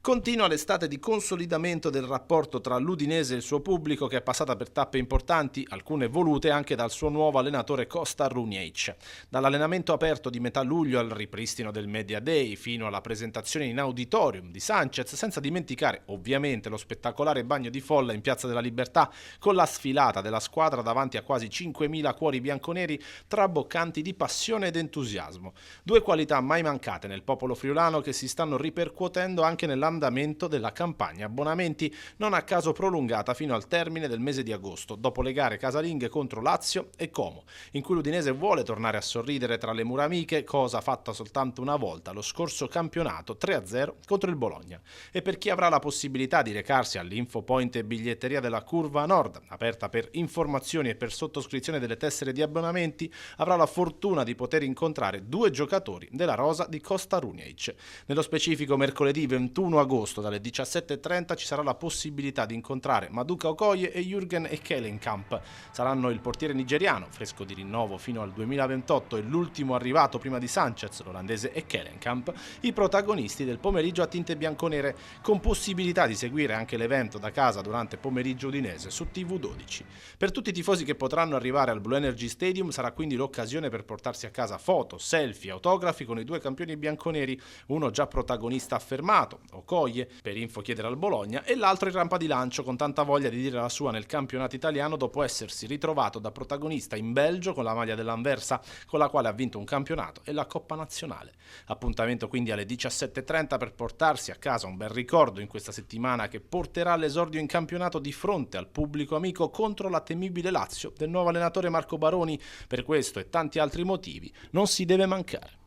Continua l'estate di consolidamento del rapporto tra l'Udinese e il suo pubblico, che è passata per tappe importanti, alcune volute anche dal suo nuovo allenatore Kosta Runjaic. Dall'allenamento aperto di metà luglio al ripristino del Media Day, fino alla presentazione in auditorium di Sanchez, senza dimenticare ovviamente lo spettacolare bagno di folla in Piazza della Libertà, con la sfilata della squadra davanti a quasi 5.000 cuori bianconeri traboccanti di passione ed entusiasmo. Due qualità mai mancate nel popolo friulano, che si stanno ripercuotendo anche nell'andamento della campagna abbonamenti, non a caso prolungata fino al termine del mese di agosto, dopo le gare casalinghe contro Lazio e Como, in cui l'Udinese vuole tornare a sorridere tra le mura amiche, cosa fatta soltanto una volta lo scorso campionato 3-0 contro il Bologna. E per chi avrà la possibilità di recarsi all'Info Point e biglietteria della Curva Nord, aperta per informazioni e per sottoscrizione delle tessere di abbonamenti, avrà la fortuna di poter incontrare due giocatori della rosa di Kosta Runjaic. Nello specifico, mercoledì 21 agosto dalle 17.30 ci sarà la possibilità di incontrare Maduka Okoye e Jürgen Ekkelenkamp. Saranno il portiere nigeriano, fresco di rinnovo fino al 2028, e l'ultimo arrivato prima di Sanchez, l'olandese Ekkelenkamp, i protagonisti del pomeriggio a tinte bianconere, con possibilità di seguire anche l'evento da casa durante pomeriggio udinese su TV12. Per tutti i tifosi che potranno arrivare al Blue Energy Stadium sarà quindi l'occasione per portarsi a casa foto, selfie, autografi con i due campioni bianconeri, uno già protagonista affermato, Okoye, per info chiedere al Bologna, e l'altro in rampa di lancio con tanta voglia di dire la sua nel campionato italiano dopo essersi ritrovato da protagonista in Belgio con la maglia dell'Anversa, con la quale ha vinto un campionato e la Coppa Nazionale. Appuntamento quindi alle 17.30 per portarsi a casa un bel ricordo in questa settimana che porterà all'esordio in campionato di fronte al pubblico amico contro la temibile Lazio del nuovo allenatore Marco Baroni. Per questo e tanti altri motivi non si deve mancare.